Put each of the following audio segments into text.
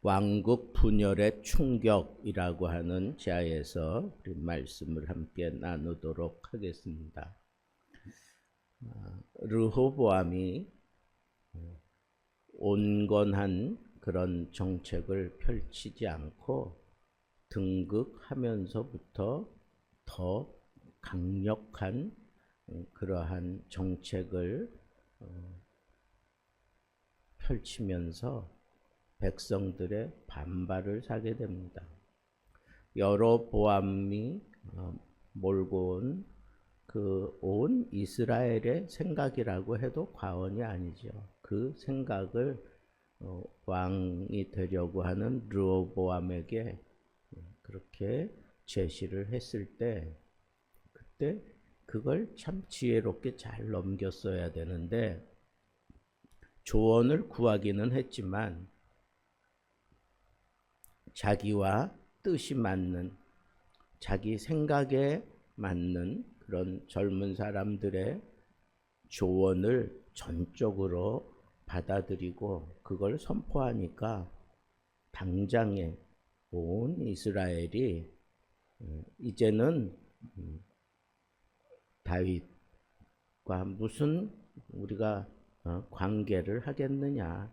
왕국 분열의 충격이라고 하는 자에서 우리 말씀을 함께 나누도록 하겠습니다. 르호보암이 온건한 그런 정책을 펼치지 않고 등극하면서부터 더 강력한 그러한 정책을 펼치면서 백성들의 반발을 사게 됩니다. 여로보암이 몰고 온 그 온 이스라엘의 생각이라고 해도 과언이 아니죠. 그 생각을 왕이 되려고 하는 르호보암에게 그렇게 제시를 했을 때 그때 그걸 참 지혜롭게 잘 넘겼어야 되는데 조언을 구하기는 했지만 자기와 뜻이 맞는 자기 생각에 맞는 그런 젊은 사람들의 조언을 전적으로 받아들이고 그걸 선포하니까 당장에 온 이스라엘이 이제는 다윗과 무슨 우리가 관계를 하겠느냐.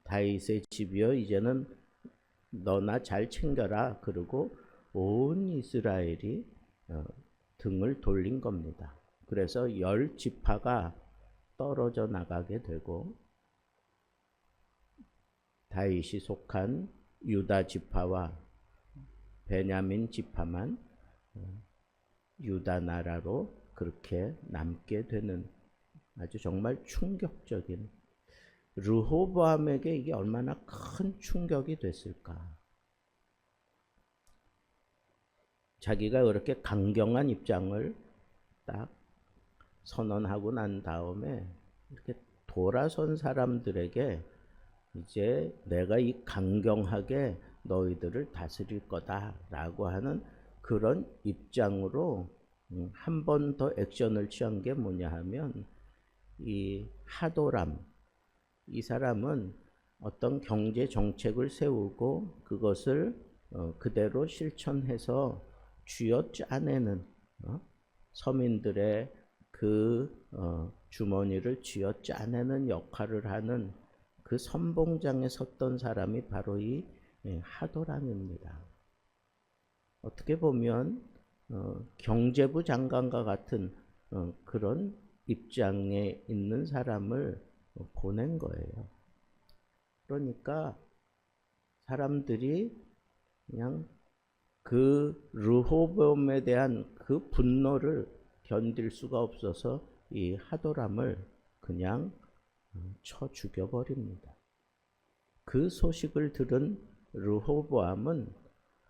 다윗의 집이여 이제는 너나 잘 챙겨라. 그리고 온 이스라엘이 등을 돌린 겁니다. 그래서 10지파가 떨어져 나가게 되고 다윗이 속한 유다 지파와 베냐민 지파만 유다 나라로 그렇게 남게 되는 아주 정말 충격적인 르호보암에게 이게 얼마나 큰 충격이 됐을까. 자기가 그렇게 강경한 입장을 딱 선언하고 난 다음에 이렇게 돌아선 사람들에게 이제 내가 이 강경하게 너희들을 다스릴 거다라고 하는 그런 입장으로 한 번 더 액션을 취한 게 뭐냐 하면 이 하도람, 이 사람은 어떤 경제 정책을 세우고 그것을 그대로 실천해서 쥐어짜내는 서민들의 그 주머니를 쥐어짜내는 역할을 하는 그 선봉장에 섰던 사람이 바로 이 하도람입니다. 어떻게 보면 경제부 장관과 같은 그런 입장에 있는 사람을 보낸 거예요. 그러니까 사람들이 그냥 그 르호보암에 대한 그 분노를 견딜 수가 없어서 이 하도람을 그냥 쳐 죽여버립니다. 그 소식을 들은 르호보암은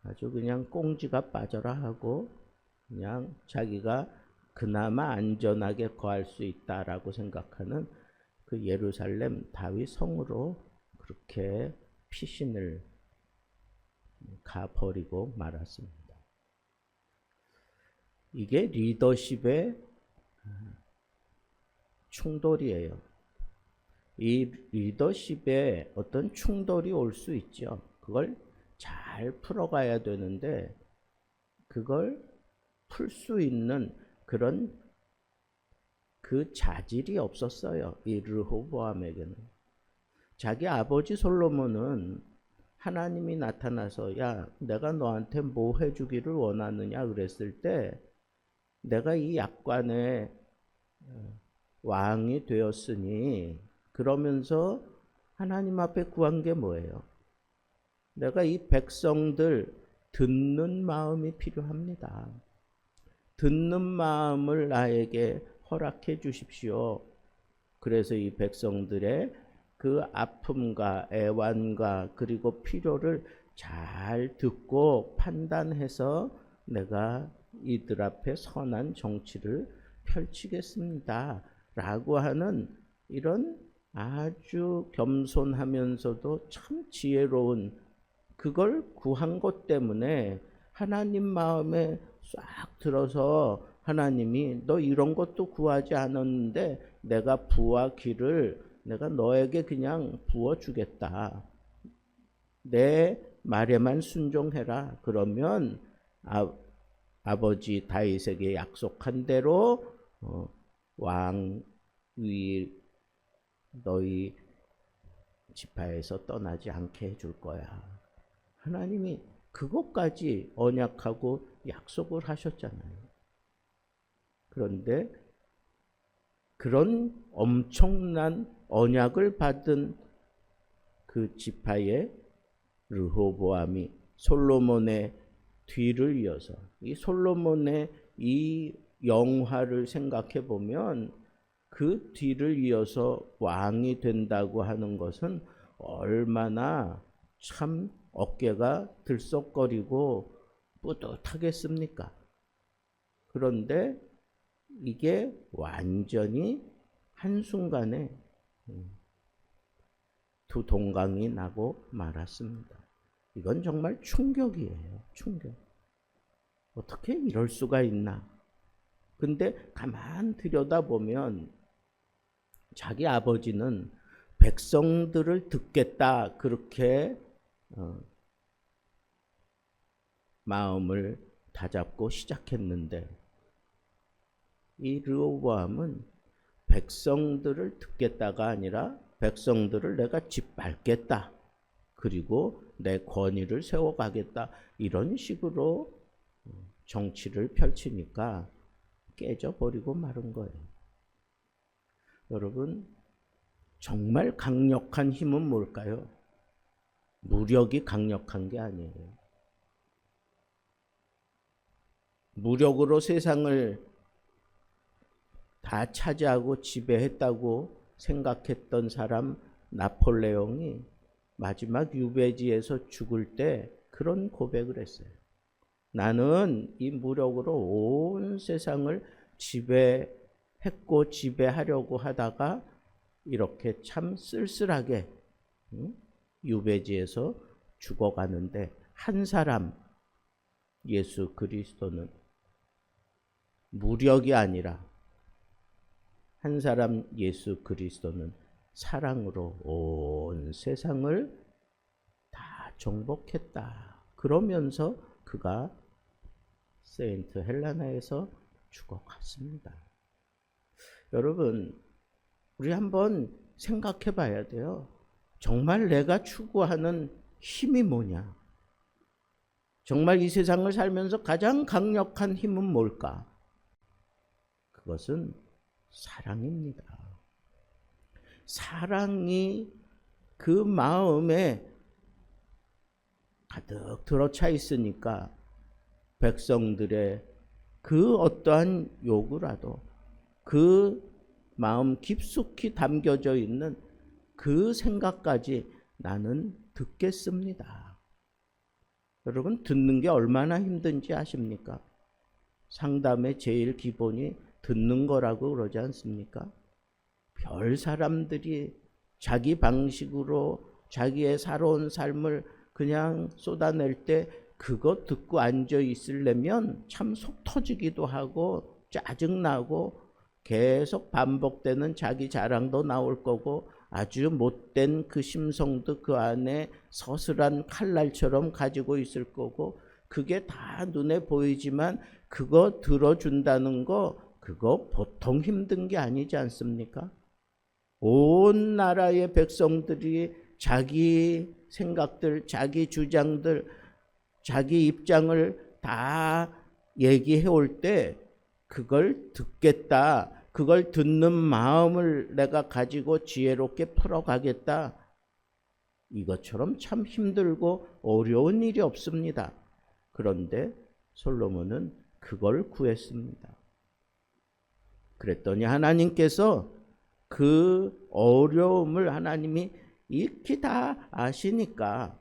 아주 그냥 꽁지가 빠져라 하고 그냥 자기가 그나마 안전하게 거할 수 있다라고 생각하는 그 예루살렘 다윗 성으로 그렇게 피신을 가버리고 말았습니다. 이게 리더십의 충돌이에요. 이 리더십에 어떤 충돌이 올 수 있죠. 그걸 잘 풀어가야 되는데 그걸 풀 수 있는 그런 그 자질이 없었어요. 이 르호보암에게는. 자기 아버지 솔로몬은 하나님이 나타나서 야 내가 너한테 뭐 해주기를 원하느냐 그랬을 때 내가 이 약관의 왕이 되었으니 그러면서 하나님 앞에 구한 게 뭐예요? 내가 이 백성들 듣는 마음이 필요합니다. 듣는 마음을 나에게 허락해 주십시오. 그래서 이 백성들의 그 아픔과 애환과 그리고 필요를 잘 듣고 판단해서 내가 이들 앞에 선한 정치를 펼치겠습니다. 라고 하는 이런 아주 겸손하면서도 참 지혜로운 그걸 구한 것 때문에 하나님 마음에 싹 들어서 하나님이 너 이런 것도 구하지 않았는데 내가 부와 기를 내가 너에게 그냥 부어주겠다. 내 말에만 순종해라. 그러면 아버지 다윗에게 약속한 대로 왕위 너희 지파에서 떠나지 않게 해줄 거야. 하나님이 그것까지 언약하고 약속을 하셨잖아요. 그런데 그런 엄청난 언약을 받은 그 지파의 르호보암이 솔로몬의 뒤를 이어서, 이 솔로몬의 이 영화를 생각해 보면 그 뒤를 이어서 왕이 된다고 하는 것은 얼마나 참 어깨가 들썩거리고 뿌듯하겠습니까? 그런데 이게 완전히 한순간에 두 동강이 나고 말았습니다. 이건 정말 충격이에요. 충격. 어떻게 이럴 수가 있나? 근데 가만 들여다보면 자기 아버지는 백성들을 듣겠다 그렇게 마음을 다잡고 시작했는데 이 르호보암은 백성들을 듣겠다가 아니라 백성들을 내가 짓밟겠다. 그리고 내 권위를 세워가겠다. 이런 식으로 정치를 펼치니까 깨져버리고 마른 거예요. 여러분, 정말 강력한 힘은 뭘까요? 무력이 강력한 게 아니에요. 무력으로 세상을 다 차지하고 지배했다고 생각했던 사람 나폴레옹이 마지막 유배지에서 죽을 때 그런 고백을 했어요. 나는 이 무력으로 온 세상을 지배했고 지배하려고 하다가 이렇게 참 쓸쓸하게 유배지에서 죽어가는데 한 사람 예수 그리스도는 무력이 아니라 한 사람 예수 그리스도는 사랑으로 온 세상을 다 정복했다. 그러면서 그가 세인트 헬라나에서 죽어갔습니다. 여러분, 우리 한번 생각해 봐야 돼요. 정말 내가 추구하는 힘이 뭐냐? 정말 이 세상을 살면서 가장 강력한 힘은 뭘까? 그것은 사랑입니다. 사랑이 그 마음에 가득 들어차 있으니까 백성들의 그 어떠한 요구라도 그 마음 깊숙이 담겨져 있는 그 생각까지 나는 듣겠습니다. 여러분, 듣는 게 얼마나 힘든지 아십니까? 상담의 제일 기본이 듣는 거라고 그러지 않습니까? 별 사람들이 자기 방식으로 자기의 살아온 삶을 그냥 쏟아낼 때 그거 듣고 앉아 있으려면 참 속 터지기도 하고 짜증나고 계속 반복되는 자기 자랑도 나올 거고 아주 못된 그 심성도 그 안에 서슬한 칼날처럼 가지고 있을 거고 그게 다 눈에 보이지만 그거 들어준다는 거 그거 보통 힘든 게 아니지 않습니까? 온 나라의 백성들이 자기 생각들, 자기 주장들, 자기 입장을 다 얘기해 올 때 그걸 듣겠다. 그걸 듣는 마음을 내가 가지고 지혜롭게 풀어가겠다. 이것처럼 참 힘들고 어려운 일이 없습니다. 그런데 솔로몬은 그걸 구했습니다. 그랬더니 하나님께서 그 어려움을 하나님이 익히 다 아시니까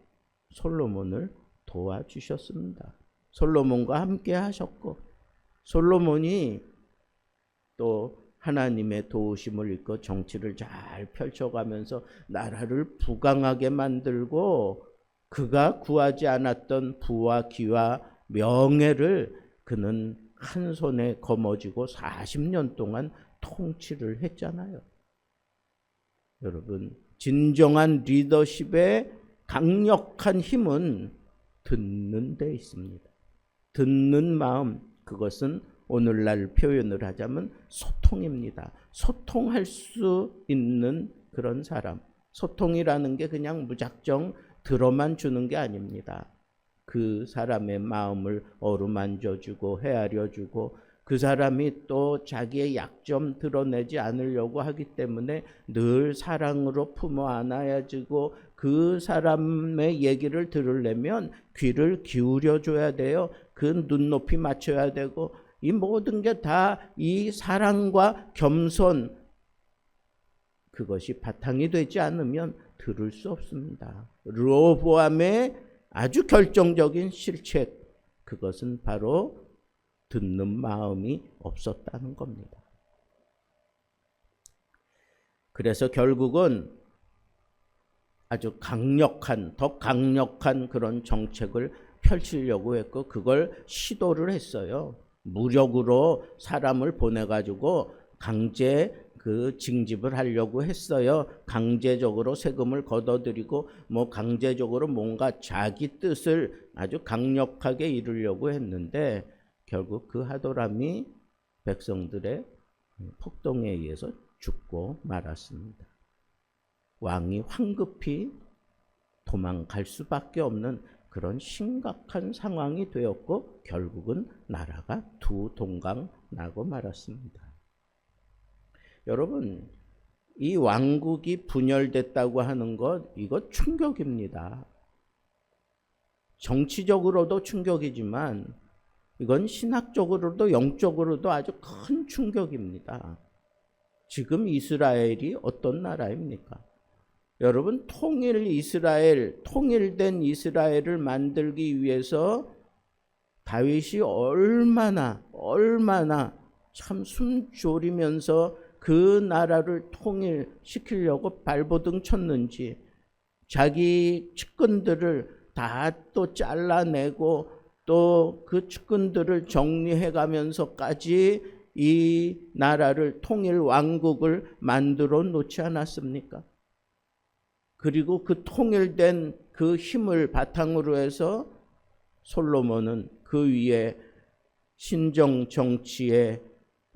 솔로몬을 도와주셨습니다. 솔로몬과 함께 하셨고 솔로몬이 또 하나님의 도우심을 입고 정치를 잘 펼쳐가면서 나라를 부강하게 만들고 그가 구하지 않았던 부와 기와 명예를 그는 한 손에 거머쥐고 40년 동안 통치를 했잖아요. 여러분, 진정한 리더십의 강력한 힘은 듣는 데 있습니다. 듣는 마음, 그것은 오늘날 표현을 하자면 소통입니다. 소통할 수 있는 그런 사람. 소통이라는 게 그냥 무작정 들어만 주는 게 아닙니다. 그 사람의 마음을 어루만져주고 헤아려주고 그 사람이 또 자기의 약점 드러내지 않으려고 하기 때문에 늘 사랑으로 품어 안아야지고 그 사람의 얘기를 들으려면 귀를 기울여 줘야 돼요. 그 눈높이 맞춰야 되고 이 모든 게 다 이 사랑과 겸손, 그것이 바탕이 되지 않으면 들을 수 없습니다. 르호보암의 아주 결정적인 실책, 그것은 바로 듣는 마음이 없었다는 겁니다. 그래서 결국은 아주 강력한, 더 강력한 그런 정책을 펼치려고 했고 그걸 시도를 했어요. 무력으로 사람을 보내가지고 강제 징집을 하려고 했어요. 강제적으로 세금을 걷어들이고 강제적으로 뭔가 자기 뜻을 아주 강력하게 이루려고 했는데 결국 그 하도람이 백성들의 폭동에 의해서 죽고 말았습니다. 왕이 황급히 도망갈 수밖에 없는 그런 심각한 상황이 되었고 결국은 나라가 두 동강 나고 말았습니다. 여러분, 이 왕국이 분열됐다고 하는 것, 이거 충격입니다. 정치적으로도 충격이지만 이건 신학적으로도 영적으로도 아주 큰 충격입니다. 지금 이스라엘이 어떤 나라입니까? 여러분, 통일된 이스라엘을 만들기 위해서 다윗이 얼마나 참 숨 졸이면서 그 나라를 통일시키려고 발버둥 쳤는지, 자기 측근들을 다 또 잘라내고 또 그 측근들을 정리해 가면서까지 이 나라를 통일 왕국을 만들어 놓지 않았습니까? 그리고 그 통일된 그 힘을 바탕으로 해서 솔로몬은 그 위에 신정 정치의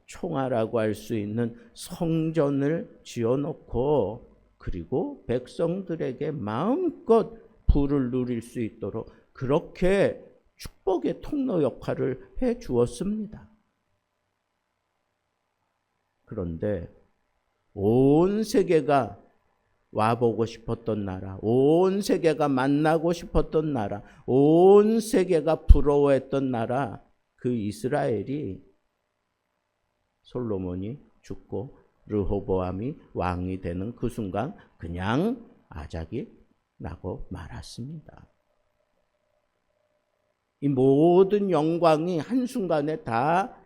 총알이라고 할 수 있는 성전을 지어놓고 그리고 백성들에게 마음껏 부를 누릴 수 있도록 그렇게 축복의 통로 역할을 해 주었습니다. 그런데 온 세계가 와보고 싶었던 나라, 온 세계가 만나고 싶었던 나라, 온 세계가 부러워했던 나라, 그 이스라엘이 솔로몬이 죽고 르호보암이 왕이 되는 그 순간 그냥 아작이 나고 말았습니다. 이 모든 영광이 한순간에 다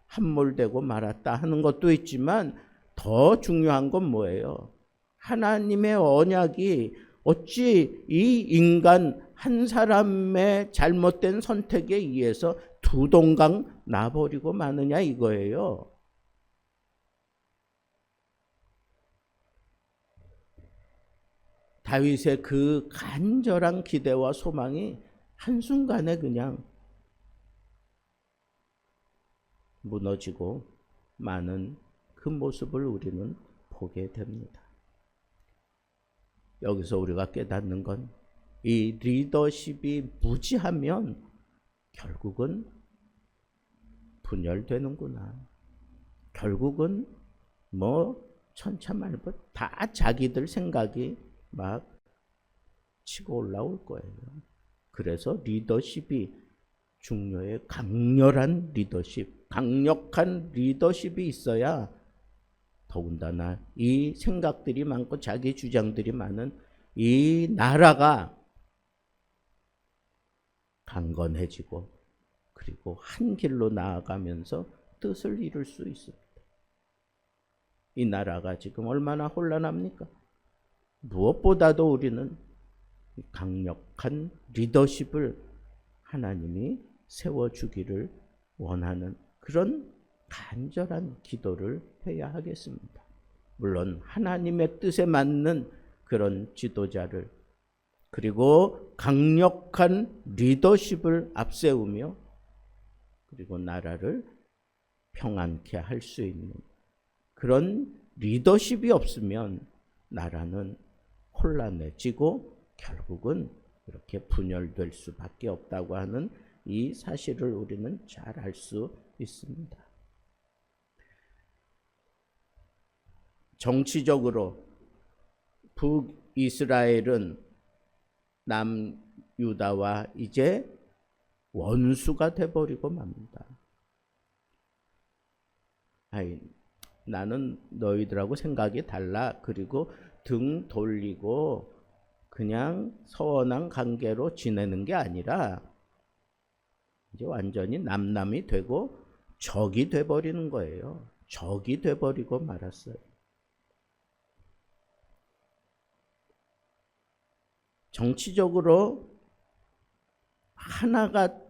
함몰되고 말았다 하는 것도 있지만 더 중요한 건 뭐예요? 하나님의 언약이 어찌 이 인간 한 사람의 잘못된 선택에 의해서 두 동강 나버리고 마느냐 이거예요. 다윗의 그 간절한 기대와 소망이 한순간에 그냥 무너지고 마는 그 모습을 우리는 보게 됩니다. 여기서 우리가 깨닫는 건 이 리더십이 무지하면 결국은 분열되는구나. 결국은 천차만별 다 자기들 생각이 막 치고 올라올 거예요. 그래서 리더십이 중요해요. 강렬한 리더십, 강력한 리더십이 있어야 더군다나 이 생각들이 많고 자기 주장들이 많은 이 나라가 강건해지고 그리고 한 길로 나아가면서 뜻을 이룰 수 있습니다. 이 나라가 지금 얼마나 혼란합니까? 무엇보다도 우리는 강력한 리더십을 하나님이 세워주기를 원하는 그런 간절한 기도를 해야 하겠습니다. 물론 하나님의 뜻에 맞는 그런 지도자를 그리고 강력한 리더십을 앞세우며 그리고 나라를 평안케 할 수 있는 그런 리더십이 없으면 나라는 혼란해지고 결국은 이렇게 분열될 수밖에 없다고 하는 이 사실을 우리는 잘 알 수 있습니다. 정치적으로 북이스라엘은 남유다와 이제 원수가 돼버리고 맙니다. 아이, 나는 너희들하고 생각이 달라. 그리고 등 돌리고 그냥 서운한 관계로 지내는 게 아니라 이제 완전히 남남이 되고 적이 돼버리는 거예요. 적이 돼버리고 말았어요. 정치적으로 하나가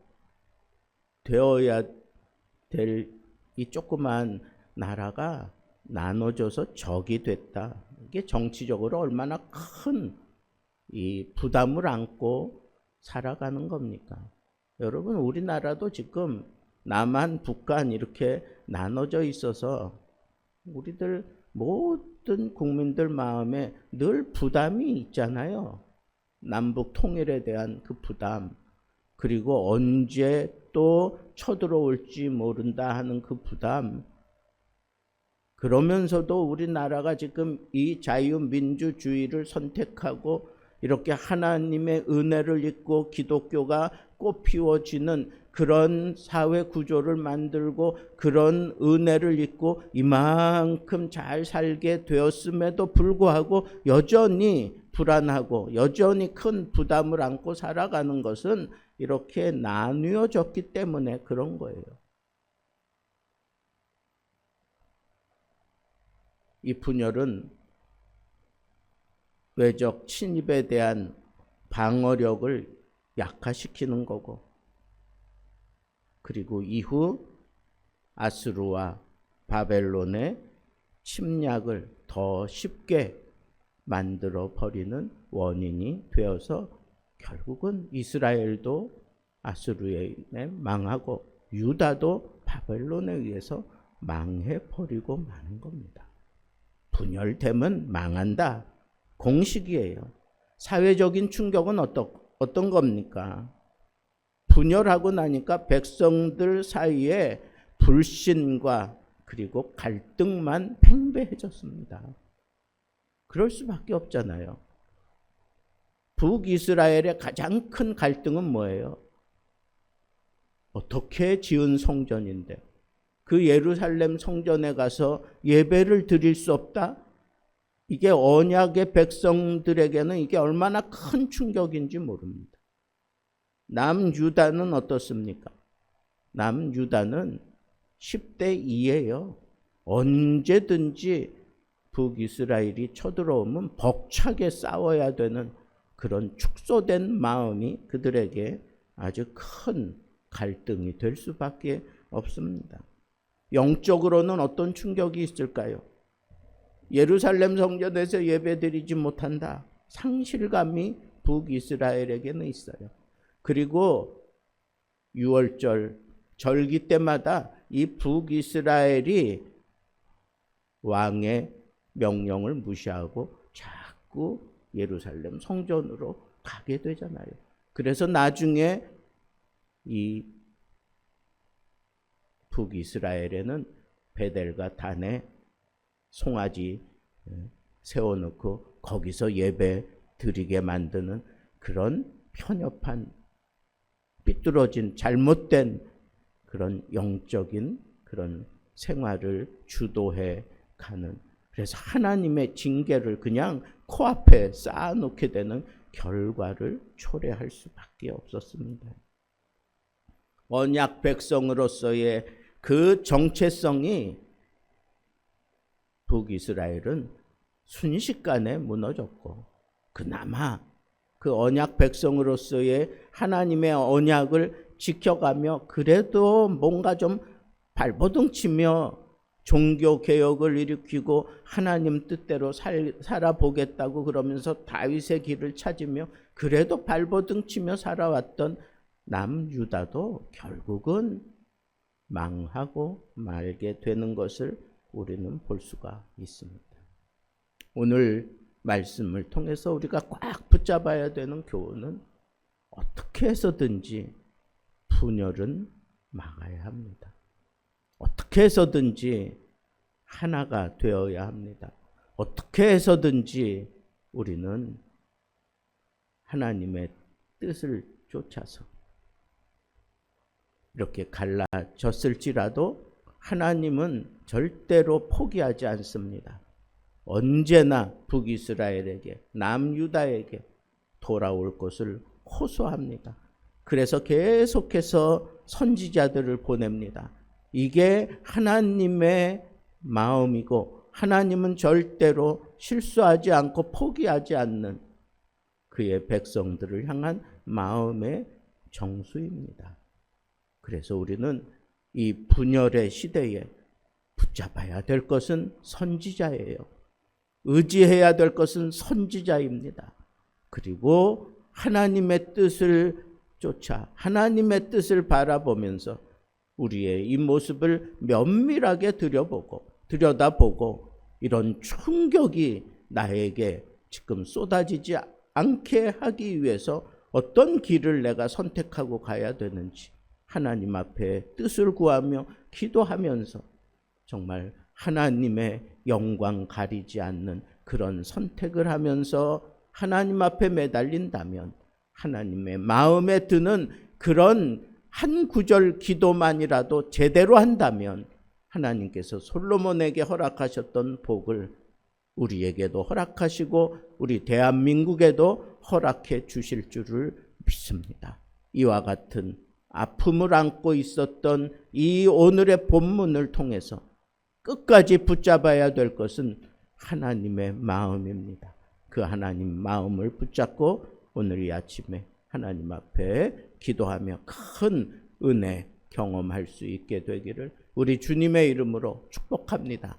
되어야 될 이 조그만 나라가 나눠져서 적이 됐다. 이게 정치적으로 얼마나 큰 이 부담을 안고 살아가는 겁니까? 여러분, 우리나라도 지금 남한, 북한 이렇게 나눠져 있어서 우리들 모든 국민들 마음에 늘 부담이 있잖아요. 남북 통일에 대한 그 부담, 그리고 언제 또 쳐들어올지 모른다 하는 그 부담. 그러면서도 우리나라가 지금 이 자유민주주의를 선택하고 이렇게 하나님의 은혜를 입고 기독교가 꽃피워지는 그런 사회 구조를 만들고 그런 은혜를 입고 이만큼 잘 살게 되었음에도 불구하고 여전히 불안하고 여전히 큰 부담을 안고 살아가는 것은 이렇게 나뉘어졌기 때문에 그런 거예요. 이 분열은 외적 침입에 대한 방어력을 약화시키는 거고, 그리고 이후 아수르와 바벨론의 침략을 더 쉽게 만들어 버리는 원인이 되어서 결국은 이스라엘도 아수르에 망하고 유다도 바벨론에 의해서 망해 버리고 마는 겁니다. 분열되면 망한다. 공식이에요. 사회적인 충격은 어떤 겁니까? 분열하고 나니까 백성들 사이에 불신과 그리고 갈등만 팽배해졌습니다. 그럴 수밖에 없잖아요. 북이스라엘의 가장 큰 갈등은 뭐예요? 어떻게 지은 성전인데 그 예루살렘 성전에 가서 예배를 드릴 수 없다? 이게 언약의 백성들에게는 이게 얼마나 큰 충격인지 모릅니다. 남유다는 어떻습니까? 남유다는 10대 2예요. 언제든지 북이스라엘이 쳐들어오면 벅차게 싸워야 되는 그런 축소된 마음이 그들에게 아주 큰 갈등이 될 수밖에 없습니다. 영적으로는 어떤 충격이 있을까요? 예루살렘 성전에서 예배드리지 못한다. 상실감이 북이스라엘에게는 있어요. 그리고 6월절 절기 때마다 이 북이스라엘이 왕의 명령을 무시하고 자꾸 예루살렘 성전으로 가게 되잖아요. 그래서 나중에 이 북이스라엘에는 베델과 단에 송아지 세워놓고 거기서 예배 드리게 만드는 그런 편협한 삐뚤어진 잘못된 그런 영적인 그런 생활을 주도해 가는, 그래서 하나님의 징계를 그냥 코앞에 쌓아놓게 되는 결과를 초래할 수밖에 없었습니다. 언약 백성으로서의 그 정체성이 북이스라엘은 순식간에 무너졌고, 그나마 그 언약 백성으로서의 하나님의 언약을 지켜가며 그래도 뭔가 좀 발버둥치며 종교 개혁을 일으키고 하나님 뜻대로 살아보겠다고 그러면서 다윗의 길을 찾으며 그래도 발버둥 치며 살아왔던 남유다도 결국은 망하고 말게 되는 것을 우리는 볼 수가 있습니다. 오늘 말씀을 통해서 우리가 꽉 붙잡아야 되는 교훈은 어떻게 해서든지 분열은 막아야 합니다. 어떻게 해서든지 하나가 되어야 합니다. 어떻게 해서든지 우리는 하나님의 뜻을 쫓아서 이렇게 갈라졌을지라도 하나님은 절대로 포기하지 않습니다. 언제나 북이스라엘에게 남유다에게 돌아올 것을 호소합니다. 그래서 계속해서 선지자들을 보냅니다. 이게 하나님의 마음이고 하나님은 절대로 실수하지 않고 포기하지 않는 그의 백성들을 향한 마음의 정수입니다. 그래서 우리는 이 분열의 시대에 붙잡아야 될 것은 선지자예요. 의지해야 될 것은 선지자입니다. 그리고 하나님의 뜻을 쫓아 하나님의 뜻을 바라보면서 우리의 이 모습을 면밀하게 들여다보고 이런 충격이 나에게 지금 쏟아지지 않게 하기 위해서 어떤 길을 내가 선택하고 가야 되는지 하나님 앞에 뜻을 구하며 기도하면서 정말 하나님의 영광 가리지 않는 그런 선택을 하면서 하나님 앞에 매달린다면 하나님의 마음에 드는 그런 한 구절 기도만이라도 제대로 한다면 하나님께서 솔로몬에게 허락하셨던 복을 우리에게도 허락하시고 우리 대한민국에도 허락해 주실 줄을 믿습니다. 이와 같은 아픔을 안고 있었던 이 오늘의 본문을 통해서 끝까지 붙잡아야 될 것은 하나님의 마음입니다. 그 하나님 마음을 붙잡고 오늘 이 아침에 하나님 앞에 기도하며 큰 은혜 경험할 수 있게 되기를 우리 주님의 이름으로 축복합니다.